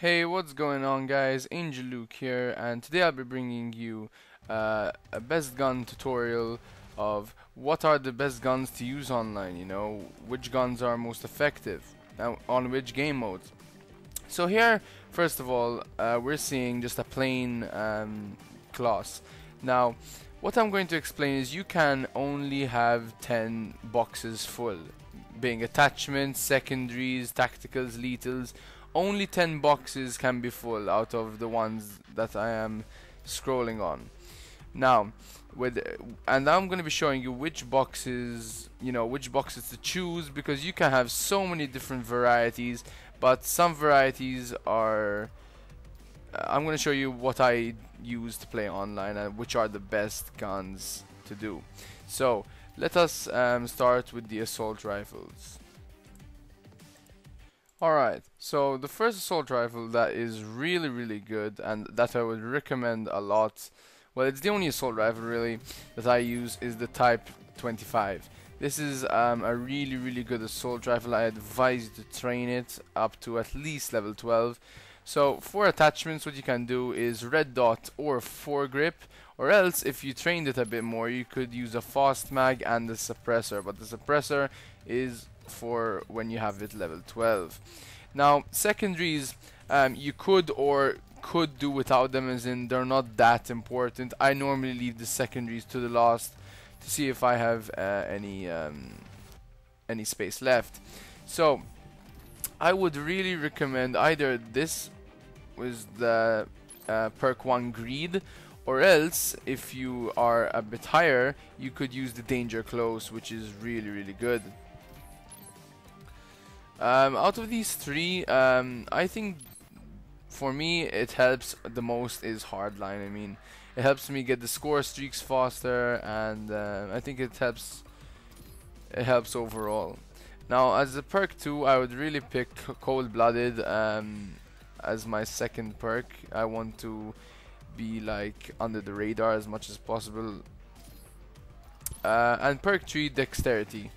Hey, what's going on guys? Angel Luke here, and today I'll be bringing you a best gun tutorial of what are the best guns to use online, which guns are most effective, on which game modes. So here, first of all, we're seeing just a plain class. Now, what I'm going to explain is you can only have 10 boxes full, being attachments, secondaries, tacticals, lethals. Only 10 boxes can be full out of the ones that I am scrolling on. Now, and I'm going to be showing you which boxes, which boxes to choose, because you can have so many different varieties, but some varieties are I'm going to show you what I use to play online and which are the best guns to do. So, let us start with the assault rifles. Alright, so the first assault rifle that is really good and that I would recommend a lot, well, it's the only assault rifle really that I use, is the Type 25. This is a really good assault rifle. I advise you to train it up to at least level 12. So for attachments, what you can do is red dot or foregrip, or else if you trained it a bit more you could use a fast mag and the suppressor, but the suppressor is for when you have it level 12. Now secondaries, you could do without them, as in they're not that important. I normally leave the secondaries to the last to see if I have any space left. So I would really recommend either this with the perk 1 greed, or else if you are a bit higher you could use the danger close, which is really good. Out of these three, I think for me it helps the most is hardline. I mean, it helps me get the score streaks faster, and I think it helps overall. Now as a perk 2, I would really pick cold-blooded as my second perk. I want to be like under the radar as much as possible. And perk 3, dexterity,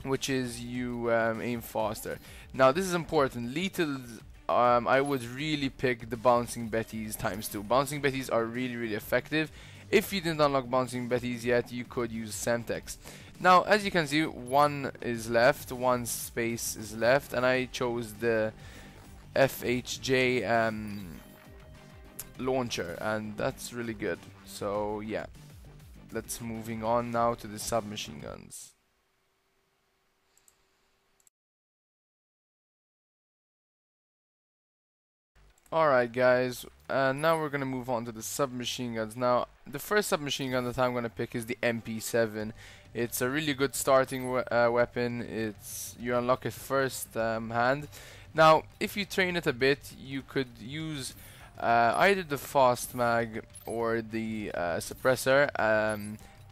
which is you aim faster. Now this is important. Lethals, I would really pick the bouncing betties ×2. Bouncing betties are really effective. If you didn't unlock bouncing betties yet, you could use Semtex. Now as you can see, one is left, one space is left, and I chose the FHJ launcher, and that's really good. So yeah, let's moving on now to the submachine guns. Alright guys, now we're gonna move on to the submachine guns. Now the first submachine gun that I'm gonna pick is the MP7. It's a really good starting weapon. You unlock it first hand. Now if you train it a bit, you could use either the fast mag or the suppressor.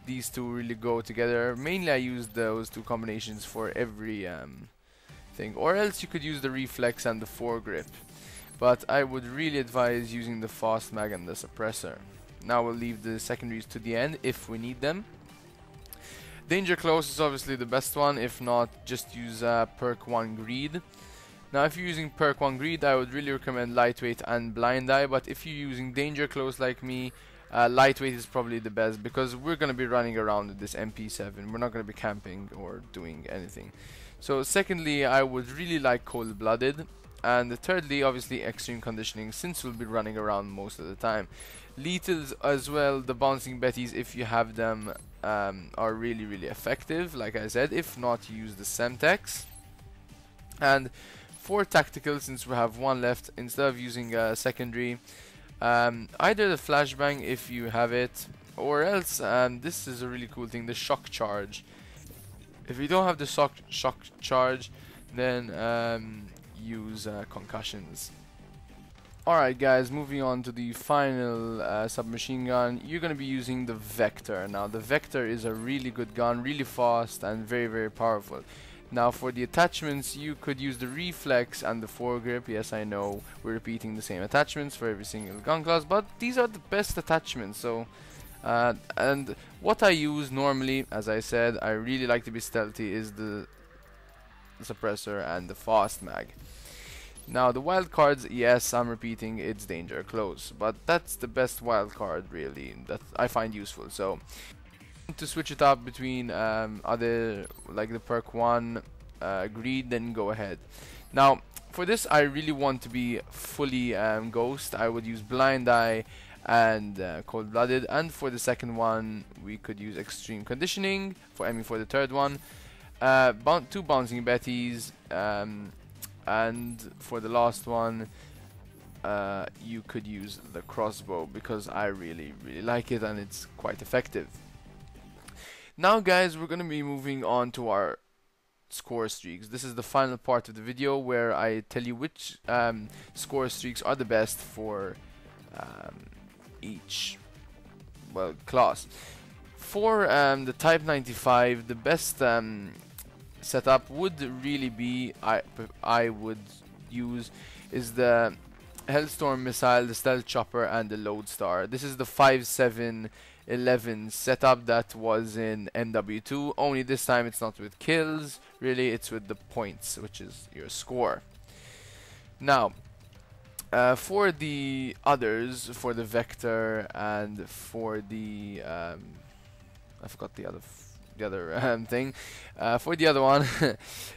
These two really go together. Mainly I use those two combinations for every thing, or else you could use the reflex and the foregrip. But I would really advise using the fast mag and the suppressor. Now we'll leave the secondaries to the end if we need them. Danger close is obviously the best one. If not, just use perk 1 greed. Now if you're using perk 1 greed, I would really recommend lightweight and blind eye. But if you're using danger close like me, lightweight is probably the best, because we're going to be running around with this MP7. We're not going to be camping or doing anything. So secondly, I would really like cold-blooded. And thirdly, obviously extreme conditioning, since we'll be running around most of the time. Lethals as well, the bouncing betties, if you have them, are really effective, like I said. If not, use the Semtex. And for tactical, since we have one left, instead of using a secondary, either the flashbang if you have it, or else this is a really cool thing, the shock charge. If you don't have the shock charge, then use concussions. Alright guys, moving on to the final submachine gun, you're going to be using the Vector. Now the Vector is a really good gun, really fast and very powerful. Now for the attachments, you could use the reflex and the foregrip. Yes, I know we're repeating the same attachments for every single gun class, but these are the best attachments. So and what I use normally, as I said, I really like to be stealthy, is the suppressor and the fast mag. Now the wild cards, yes, I'm repeating, it's danger close, but that's the best wild card really that I find useful. So to switch it up between other, like the perk 1 greed, then go ahead. Now for this I really want to be fully ghost. I would use blind eye and cold blooded, and for the second one we could use extreme conditioning. For the third one, two bouncing betties, and for the last one you could use the crossbow because I really like it and it's quite effective. Now guys, we're gonna be moving on to our score streaks. This is the final part of the video where I tell you which score streaks are the best for each class. For the Type 95, the best setup would really be I would use is the Hellstorm missile, the stealth chopper, and the lodestar. This is the 5-7-11 setup that was in MW2, only this time it's not with kills, really it's with the points, which is your score. Now for the others, for the Vector and for the I forgot the other thing. For the other one,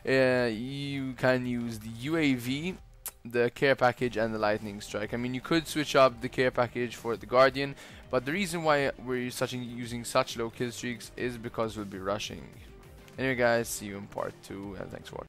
you can use the UAV, the care package, and the lightning strike. I mean, you could switch up the care package for the Guardian, but the reason why we're using such low kill streaks is because we'll be rushing. Anyway guys, see you in part 2, and thanks for watching.